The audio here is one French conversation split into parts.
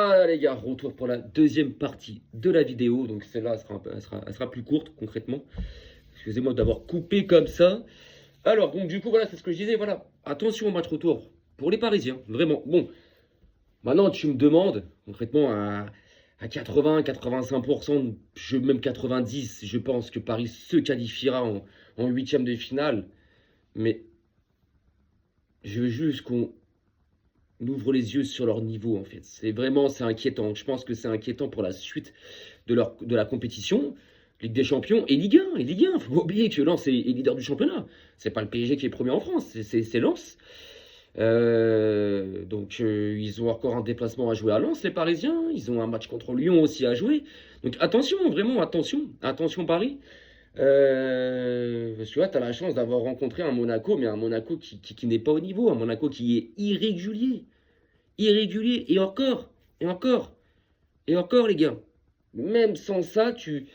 Ah les gars, retour pour la deuxième partie de la vidéo. Donc celle-là, elle sera plus courte concrètement. Excusez-moi d'avoir coupé comme ça. Alors, donc du coup, voilà, c'est ce que je disais. Voilà, attention au match retour pour les Parisiens. Vraiment. Bon, maintenant tu me demandes concrètement à 80, 85%, même 90%, je pense que Paris se qualifiera en huitième de finale. Mais je veux juste qu'on ouvre les yeux sur leur niveau en fait. C'est inquiétant. Je pense que c'est inquiétant pour la suite de la compétition. Ligue des Champions et Ligue 1. Et Ligue 1, faut pas oublier que Lens est leader du championnat. C'est pas le PSG qui est premier en France, c'est Lens. Ils ont encore un déplacement à jouer à Lens, les Parisiens. Ils ont un match contre Lyon aussi à jouer. Donc attention, vraiment attention. Attention Paris. Parce que là, tu as la chance d'avoir rencontré un Monaco, mais un Monaco qui n'est pas au niveau. Un Monaco qui est irrégulier. Irrégulier. Et encore. Et encore, les gars. Même sans ça, tu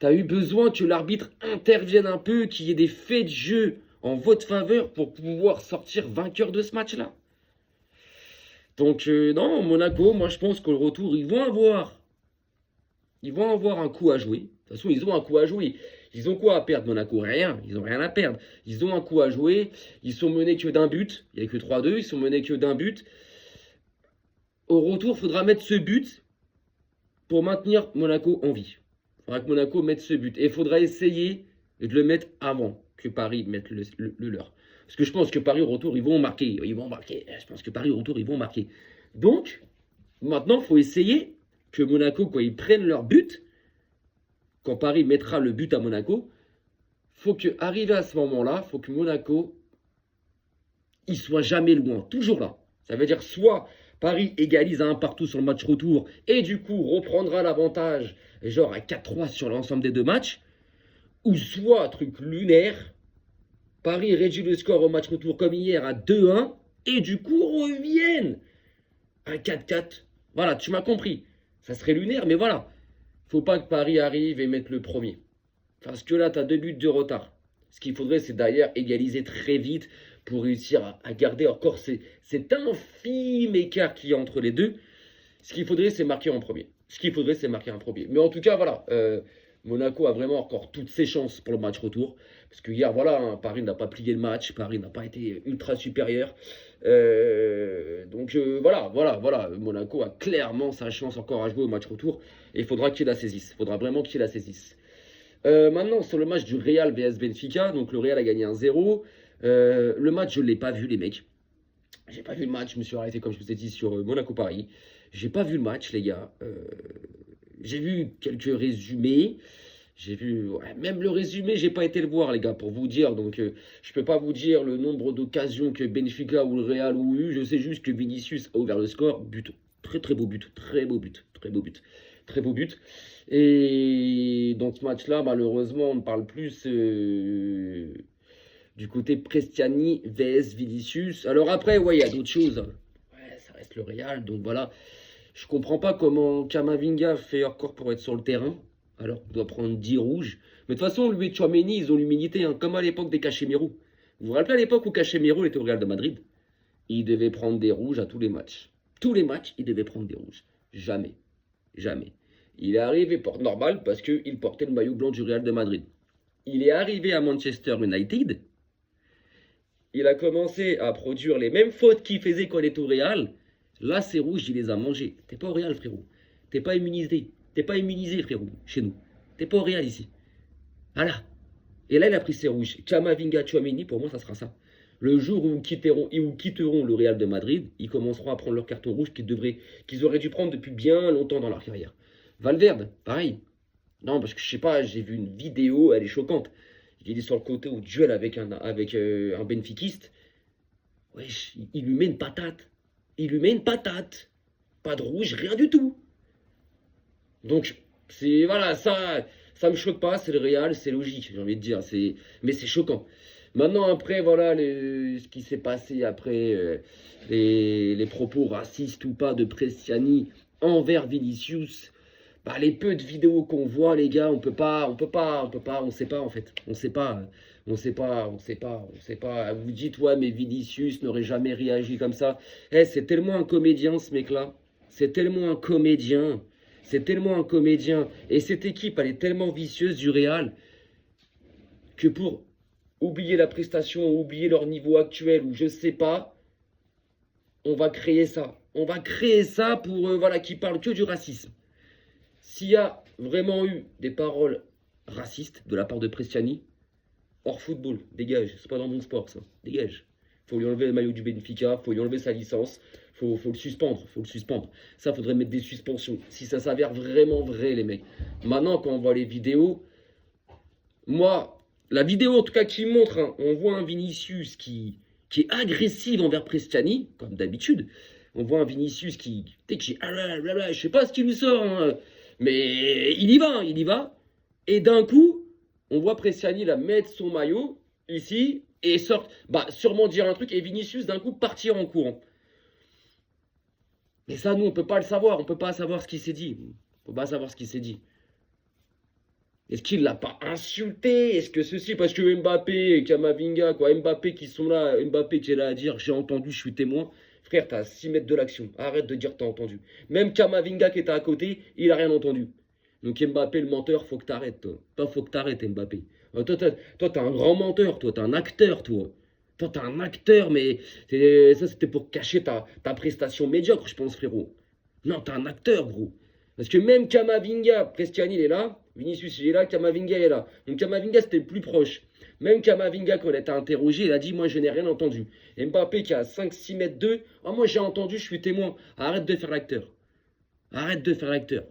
as eu besoin que l'arbitre intervienne un peu, qu'il y ait des faits de jeu en votre faveur pour pouvoir sortir vainqueur de ce match-là. Donc, non, Monaco, moi je pense qu'au retour, ils vont avoir un coup à jouer. De toute façon, ils ont un coup à jouer. Ils ont quoi à perdre, Monaco? Rien. Ils n'ont rien à perdre. Ils ont un coup à jouer. Ils sont menés que d'un but. Il n'y a que 3-2. Ils sont menés que d'un but. Au retour, il faudra mettre ce but pour maintenir Monaco en vie. Il faudra que Monaco mette ce but. Et il faudra essayer de le mettre avant que Paris mette le leur. Parce que je pense que Paris au retour, ils vont marquer. Ils vont marquer. Je pense que Paris au retour, ils vont marquer. Donc, maintenant, il faut essayer que Monaco, quand ils prennent leur but, quand Paris mettra le but à Monaco, faut que, arrivé à ce moment-là, faut que Monaco, il soit jamais loin, toujours là. Ça veut dire soit Paris égalise à 1 partout sur le match retour et du coup reprendra l'avantage, genre à 4-3 sur l'ensemble des deux matchs, ou soit, truc lunaire, Paris réduit le score au match retour comme hier à 2-1 et du coup reviennent à 4-4. Voilà, tu m'as compris. Ça serait lunaire, mais voilà. Faut pas que Paris arrive et mette le premier. Parce que là, tu as 2 buts de retard. Ce qu'il faudrait, c'est d'ailleurs égaliser très vite pour réussir à garder encore cet infime écart qu'il y a entre les deux. Ce qu'il faudrait, c'est marquer en premier. Mais en tout cas, voilà. Monaco a vraiment encore toutes ses chances pour le match retour. Parce que hier, voilà, hein, Paris n'a pas plié le match. Paris n'a pas été ultra supérieur. Voilà. Monaco a clairement sa chance encore à jouer au match retour. Et il faudra qu'il la saisisse. Il faudra vraiment qu'il la saisisse. Maintenant, sur le match du Real vs Benfica, donc le Real a gagné 1-0. Le match, je ne l'ai pas vu, les mecs. J'ai pas vu le match, je me suis arrêté, comme je vous ai dit, sur Monaco-Paris. J'ai pas vu le match, les gars. J'ai vu quelques résumés. Même le résumé, j'ai pas été le voir, les gars, pour vous dire. Donc, je peux pas vous dire le nombre d'occasions que Benfica ou le Real ont eu. Je sais juste que Vinicius a ouvert le score. But. Très, très beau but. Très beau but. Très beau but. Très beau but. Et dans ce match-là, malheureusement, on ne parle plus du côté Prestiani vs Vinicius. Alors après, ouais, il y a d'autres choses. Ouais, ça reste le Real, donc voilà. Je comprends pas comment Kamavinga fait encore pour être sur le terrain, alors qu'il doit prendre 10 rouges. Mais de toute façon, lui et Tchouaméni, ils ont l'humilité, hein, comme à l'époque des Casemiro. Vous vous rappelez à l'époque où Casemiro était au Real de Madrid? Il devait prendre des rouges à tous les matchs. Tous les matchs, il devait prendre des rouges. Jamais. Jamais. Il est arrivé porte normal parce qu'il portait le maillot blanc du Real de Madrid. Il est arrivé à Manchester United. Il a commencé à produire les mêmes fautes qu'il faisait quand il était au Real. Là, c'est rouge, il les a mangés. T'es pas au Real, frérot. T'es pas immunisé. T'es pas immunisé, frérot, chez nous. T'es pas au Real ici. Voilà. Et là, il a pris ses rouges. Kamavinga, Tchouaméni, pour moi, ça sera ça. Le jour où ils quitteront le Real de Madrid, ils commenceront à prendre leur carton rouge qu'ils auraient dû prendre depuis bien longtemps dans leur carrière. Valverde, pareil. Non, parce que je sais pas, j'ai vu une vidéo, elle est choquante. Il est sur le côté au duel avec un benfiquiste. Wesh, il lui met une patate. Il lui met une patate. Pas de rouge, rien du tout. Donc, voilà, ça me choque pas, c'est le Real, c'est logique, j'ai envie de dire. Mais c'est choquant. Maintenant, après, voilà, ce qui s'est passé après les propos racistes ou pas de Prestiani envers Vinicius. Bah, les peu de vidéos qu'on voit, les gars, on sait pas en fait. On sait pas. Vous dites, ouais, mais Vinicius n'aurait jamais réagi comme ça. C'est tellement un comédien, ce mec-là. C'est tellement un comédien. C'est tellement un comédien. Et cette équipe, elle est tellement vicieuse du Real que pour oublier la prestation, oublier leur niveau actuel ou je sais pas, on va créer ça. On va créer ça pour voilà, qui parle que du racisme. S'il y a vraiment eu des paroles racistes de la part de Prestiani, hors football, dégage. C'est pas dans mon sport, ça. Dégage. Faut lui enlever le maillot du Benfica, faut lui enlever sa licence, faut le suspendre, faut le suspendre. Ça, faudrait mettre des suspensions. Si ça s'avère vraiment vrai, les mecs. Maintenant, quand on voit les vidéos, moi, la vidéo en tout cas qui montre, hein, on voit un Vinicius qui est agressif envers Prestiani, comme d'habitude. On voit un Vinicius qui je sais pas ce qui lui sort, hein, mais il y va, il y va. Et d'un coup, on voit Prestiani là mettre son maillot ici et sort, bah sûrement dire un truc et Vinicius d'un coup partir en courant. Mais ça, nous, on peut pas le savoir, on peut pas savoir ce qu'il s'est dit. On peut pas savoir ce qu'il s'est dit. Est-ce qu'il l'a pas insulté? Est-ce que ceci, parce que Mbappé et Kamavinga, quoi, Mbappé qui sont là, Mbappé qui est là à dire j'ai entendu, je suis témoin. Frère, t'as 6 mètres de l'action. Arrête de dire t'as entendu. Même Kamavinga qui était à côté, il a rien entendu. Donc Mbappé, le menteur, faut que t'arrêtes, toi. Toi, faut que t'arrêtes, Mbappé. Toi, t'es un grand menteur, toi. T'es un acteur, toi. Toi, t'es un acteur, mais ça, c'était pour cacher ta prestation médiocre, je pense, frérot. Non, t'es un acteur, gros. Parce que même Kamavinga, Prestiani, il est là. Vinicius, il est là. Kamavinga est là. Donc Kamavinga, c'était le plus proche. Même Kamavinga, quand il a été interrogé, il a dit moi, je n'ai rien entendu. Et Mbappé, qui a 5-6 mètres 2, ah, moi, j'ai entendu, je suis témoin. Arrête de faire l'acteur. Arrête de faire l'acteur.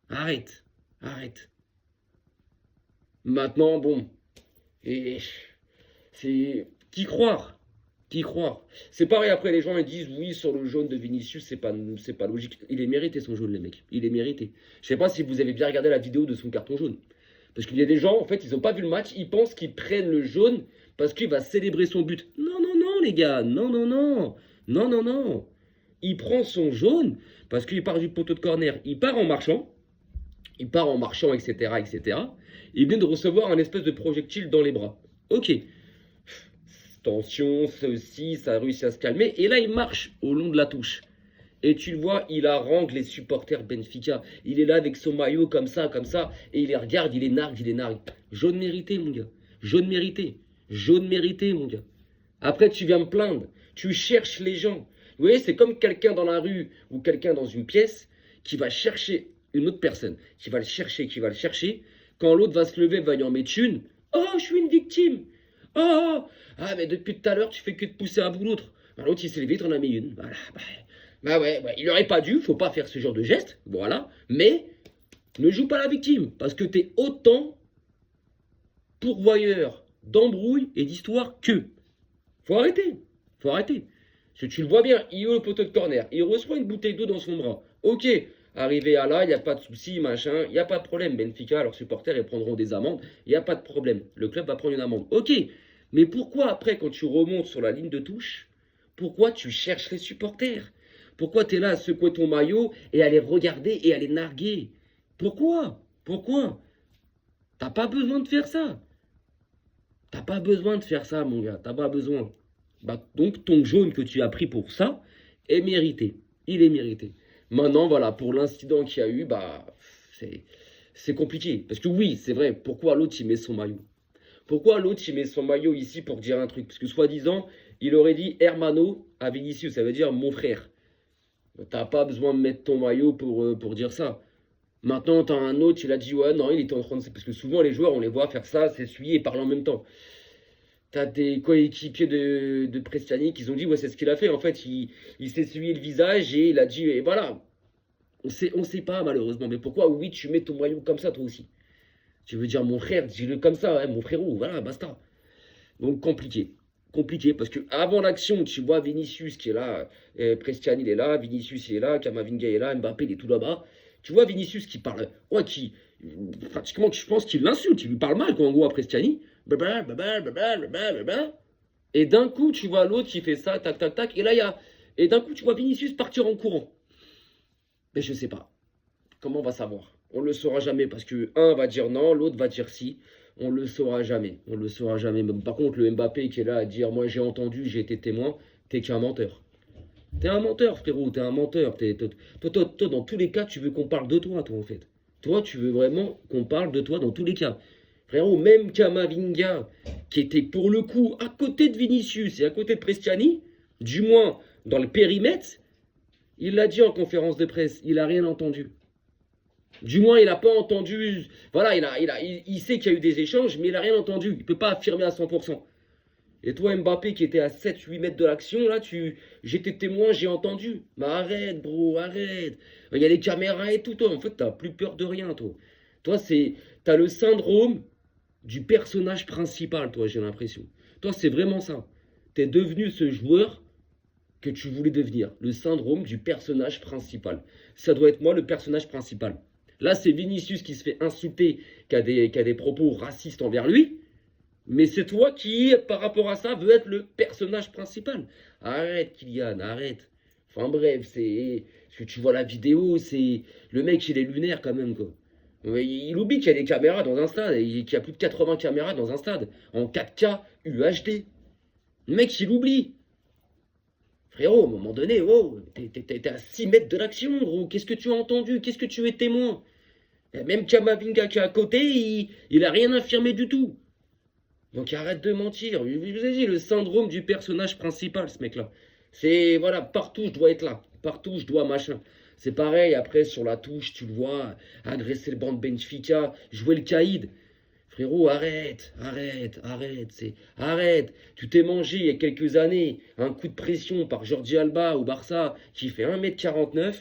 Arrête. Arrête. Maintenant, bon. Et c'est. Qui croire? Qui croire? C'est pareil, après, les gens ils disent oui, sur le jaune de Vinicius, c'est pas logique. Il est mérité son jaune, les mecs. Il est mérité. Je sais pas si vous avez bien regardé la vidéo de son carton jaune. Parce qu'il y a des gens, en fait, ils n'ont pas vu le match, ils pensent qu'ils prennent le jaune parce qu'il va célébrer son but. Non, non, non, les gars. Non, non, non. Non, non, non. Il prend son jaune parce qu'il part du poteau de corner. Il part en marchant. Il part en marchant, etc., etc. Il vient de recevoir un espèce de projectile dans les bras. Ok. Tension, ceci, ça a réussi à se calmer. Et là, il marche au long de la touche. Et tu le vois, il harangue les supporters Benfica. Il est là avec son maillot comme ça, et il les regarde, il les nargue, il les nargue. Jaune mérité, mon gars. Jaune mérité. Jaune mérité, mon gars. Après, tu viens me plaindre. Tu cherches les gens. Vous voyez, c'est comme quelqu'un dans la rue ou quelqu'un dans une pièce qui va chercher une autre personne. Qui va le chercher, qui va le chercher. Quand l'autre va se lever, va y en mettre une. Oh, je suis une victime. Oh, ah, mais depuis tout à l'heure, tu fais que de pousser à bout l'autre. Bah, l'autre, il s'est levé, t'en as mis une. Voilà. Bah ouais, bah, il aurait pas dû, faut pas faire ce genre de geste. Voilà. Mais ne joue pas la victime. Parce que t'es autant pourvoyeur d'embrouilles et d'histoires que. Faut arrêter. Faut arrêter. Parce que tu le vois bien, il est au poteau de corner. Il reçoit une bouteille d'eau dans son bras. Ok. Arrivé à là, il n'y a pas de souci, machin, il n'y a pas de problème. Benfica, leurs supporters, ils prendront des amendes, il n'y a pas de problème. Le club va prendre une amende. Ok, mais pourquoi après, quand tu remontes sur la ligne de touche, pourquoi tu cherches les supporters? Pourquoi tu es là à secouer ton maillot et à les regarder et à les narguer? Pourquoi? Pourquoi? T'as pas besoin de faire ça. T'as pas besoin de faire ça, mon gars, t'as pas besoin. Bah, donc ton jaune que tu as pris pour ça est mérité. Il est mérité. Maintenant, voilà, pour l'incident qu'il y a eu, bah, c'est compliqué. Parce que oui, c'est vrai, pourquoi l'autre il met son maillot? Pourquoi l'autre il met son maillot ici pour dire un truc? Parce que soi-disant, il aurait dit Hermano à Vinicius, ça veut dire mon frère. T'as pas besoin de mettre ton maillot pour dire ça. Maintenant, t'as un autre, il a dit ouais, non, il était en train de. Parce que souvent, les joueurs, on les voit faire ça, s'essuyer et parler en même temps. T'as des coéquipiers de Prestiani qui ont dit ouais, c'est ce qu'il a fait. En fait, il s'est essuyé le visage et il a dit et voilà. On sait pas malheureusement, mais pourquoi oui tu mets ton maillot comme ça toi aussi? Tu veux dire mon frère, dis-le comme ça, hein, mon frérot, voilà, basta. Donc compliqué. Compliqué parce que avant l'action, tu vois Vinicius qui est là, Prestiani il est là, Vinicius il est là, Kamavinga il est là, Mbappé il est tout là-bas. Tu vois Vinicius qui parle, ouais, qui pratiquement, je pense qu'il l'insulte, il lui parle mal quoi, en gros à Prestiani. Et d'un coup, tu vois l'autre qui fait ça, tac, tac, tac, et là il y a, et d'un coup tu vois Vinicius partir en courant. Mais je sais pas. Comment on va savoir? On le saura jamais parce que un va dire non, l'autre va dire si. On le saura jamais. On le saura jamais. Mais par contre, le Mbappé qui est là à dire moi j'ai entendu, j'ai été témoin, t'es qu'un menteur. T'es un menteur, frérot, t'es un menteur. Toi, dans tous les cas, tu veux qu'on parle de toi, toi, en fait. Toi, tu veux vraiment qu'on parle de toi dans tous les cas. Frérot, même Kamavinga, qui était pour le coup à côté de Vinicius et à côté de Prestiani, du moins dans le périmètre, il l'a dit en conférence de presse, il a rien entendu. Du moins, il n'a pas entendu. Voilà, il sait qu'il y a eu des échanges, mais il n'a rien entendu. Il ne peut pas affirmer à 100%. Et toi, Mbappé, qui était à 7-8 mètres de l'action, là, j'étais témoin, j'ai entendu. Mais arrête, bro, arrête. Il y a les caméras et tout, toi. En fait, t'as plus peur de rien, toi. Toi, t'as le syndrome du personnage principal, toi, j'ai l'impression. Toi, c'est vraiment ça. T'es devenu ce joueur que tu voulais devenir. Le syndrome du personnage principal. Ça doit être moi, le personnage principal. Là, c'est Vinicius qui se fait insulter, qui a des propos racistes envers lui. Mais c'est toi qui, par rapport à ça, veux être le personnage principal. Arrête, Kylian, arrête. Enfin bref, c'est. Parce que tu vois la vidéo, c'est. Le mec, il est lunaire quand même, quoi. Il oublie qu'il y a des caméras dans un stade, et qu'il y a plus de 80 caméras dans un stade, en 4K UHD. Le mec, il oublie. Frérot, à un moment donné, oh, t'es à 6 mètres de l'action, gros. Qu'est-ce que tu as entendu? Qu'est-ce que tu es témoin? Même Kamavinga qui est à côté, il a rien affirmé du tout. Donc arrête de mentir. Je vous ai dit, le syndrome du personnage principal, ce mec-là. C'est, voilà, partout je dois être là. Partout je dois machin. C'est pareil, après sur la touche, tu le vois, agresser le banc de Benfica, jouer le caïd. Frérot, arrête, arrête, arrête, arrête. Tu t'es mangé il y a quelques années un coup de pression par Jordi Alba au Barça qui fait 1m49.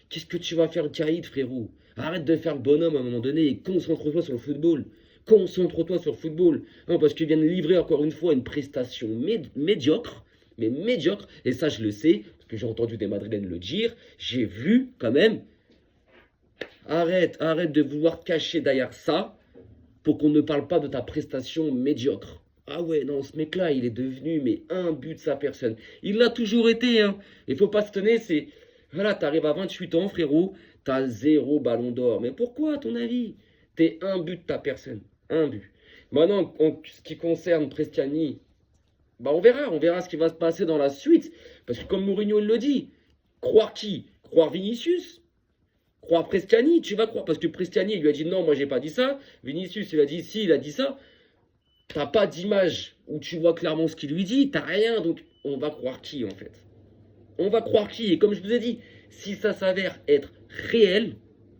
Qu'est-ce que tu vas faire le caïd, frérot? Arrête de faire le bonhomme à un moment donné et concentre-toi sur le football. Concentre-toi sur le football. Non, parce qu'il vient de livrer encore une fois une prestation médiocre. Mais médiocre. Et ça, je le sais, parce que j'ai entendu des Madrilènes le dire. J'ai vu quand même. Arrête de vouloir te cacher derrière ça pour qu'on ne parle pas de ta prestation médiocre. Ah ouais, non, ce mec-là, il est devenu mais un but de sa personne. Il l'a toujours été, hein. Il faut pas se tenir, c'est... Voilà, t'arrives à 28 ans, frérot, t'as 0 ballon d'or. Mais pourquoi, à ton avis? T'es un but de ta personne. Un but. Maintenant, en ce qui concerne Prestiani, bah on verra ce qui va se passer dans la suite. Parce que comme Mourinho il le dit, croire qui? Croire Vinicius? Croire Prestiani? Tu vas croire. Parce que Prestiani, il lui a dit non, moi j'ai pas dit ça. Vinicius, il a dit si, il a dit ça. T'as pas d'image où tu vois clairement ce qu'il lui dit. T'as rien. Donc on va croire qui en fait? On va croire qui? Et comme je vous ai dit, si ça s'avère être réel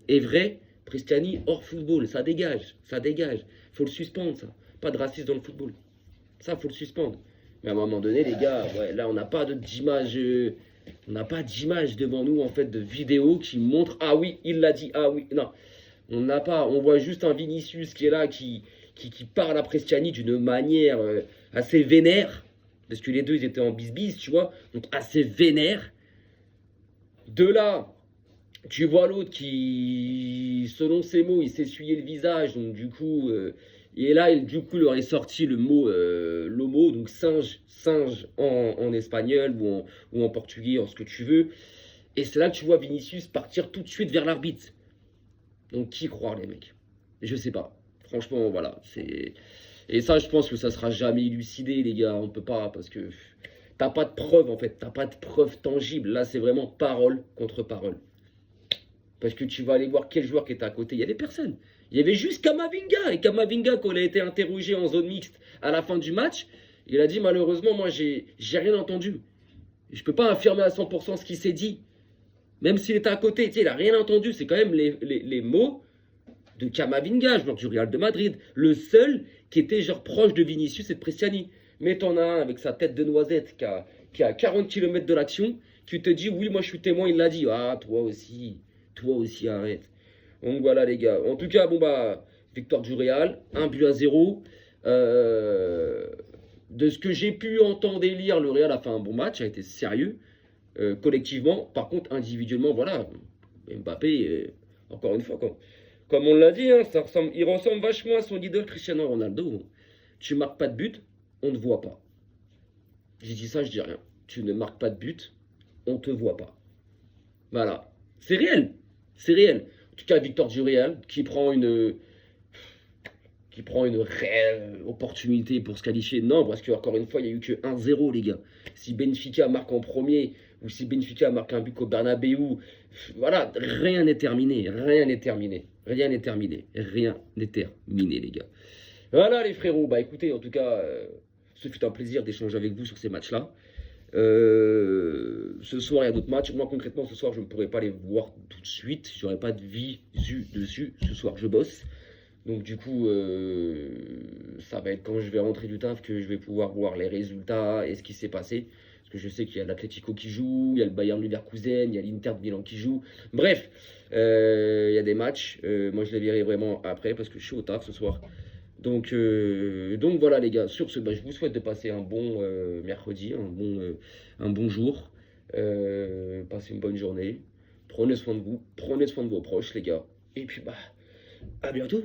et vrai, Prestiani hors football, ça dégage, ça dégage. Faut le suspendre, ça. Pas de racisme dans le football. Ça, faut le suspendre. Mais à un moment donné, les gars, ouais, là, on n'a pas d'image. On n'a pas d'image devant nous, en fait, de vidéo qui montre. Ah oui, il l'a dit. Ah oui, non. On n'a pas. On voit juste un Vinicius qui est là, qui parle à Prestiani d'une manière assez vénère. Parce que les deux, ils étaient en bisbise, tu vois. Donc, assez vénère. De là, tu vois l'autre qui, selon ses mots, il s'essuyait le visage, donc du coup, et là, du coup, il aurait sorti le mot l'homo, donc singe en espagnol ou en portugais, en ce que tu veux. Et c'est là que tu vois Vinicius partir tout de suite vers l'arbitre. Donc qui croire, les mecs? Je sais pas. Franchement, voilà. Et ça, je pense que ça sera jamais élucidé, les gars. On peut pas, parce que t'as pas de preuve, en fait. T'as pas de preuve tangible. Là, c'est vraiment parole contre parole. Parce que tu vas aller voir quel joueur qui était à côté. Il y avait personne. Il y avait juste Kamavinga. Et Kamavinga, quand il a été interrogé en zone mixte à la fin du match, il a dit malheureusement, moi, j'ai rien entendu. Je peux pas affirmer à 100% ce qu'il s'est dit. Même s'il était à côté, tu sais, il a rien entendu. C'est quand même les mots de Kamavinga, joueur du Real de Madrid. Le seul qui était genre proche de Vinicius et de Prestiani. Mais t'en as un avec sa tête de noisette qui a 40 km de l'action. Tu te dis, oui, moi je suis témoin, il l'a dit. Ah, toi aussi. Toi aussi, arrête. Donc voilà, les gars. En tout cas, bon, bah, victoire du Real, 1-0. De ce que j'ai pu entendre et lire, le Real a fait un bon match, a été sérieux, collectivement. Par contre, individuellement, voilà, Mbappé, encore une fois, comme on l'a dit, hein, il ressemble vachement à son idole Cristiano Ronaldo. Tu marques pas de but, on ne voit pas. J'ai dit ça, je dis rien. Tu ne marques pas de but, on te voit pas. Voilà. C'est réel. C'est réel. En tout cas, victoire du Real qui prend une réelle opportunité pour se qualifier. Non, parce qu'encore une fois, il n'y a eu que 1-0, les gars. Si Benfica marque en premier, ou si Benfica marque un but au Bernabeu, voilà, rien n'est terminé, rien n'est terminé, rien n'est terminé, rien n'est terminé, les gars. Voilà les frérots, bah écoutez, en tout cas, ce fut un plaisir d'échanger avec vous sur ces matchs-là. Ce soir, il y a d'autres matchs. Moi, concrètement, ce soir, je ne pourrai pas les voir tout de suite. J'aurai pas de visu dessus. Ce soir, je bosse. Donc, du coup, ça va être quand je vais rentrer du taf que je vais pouvoir voir les résultats et ce qui s'est passé. Parce que je sais qu'il y a l'Atlético qui joue, il y a le Bayern Leverkusen, il y a l'Inter de Milan qui joue. Bref, il y a des matchs. Moi, je les verrai vraiment après parce que je suis au taf ce soir. Donc voilà les gars, sur ce, bah, je vous souhaite de passer un bon mercredi, un bon jour. Passez une bonne journée. Prenez soin de vous, prenez soin de vos proches les gars. Et puis bah, à bientôt.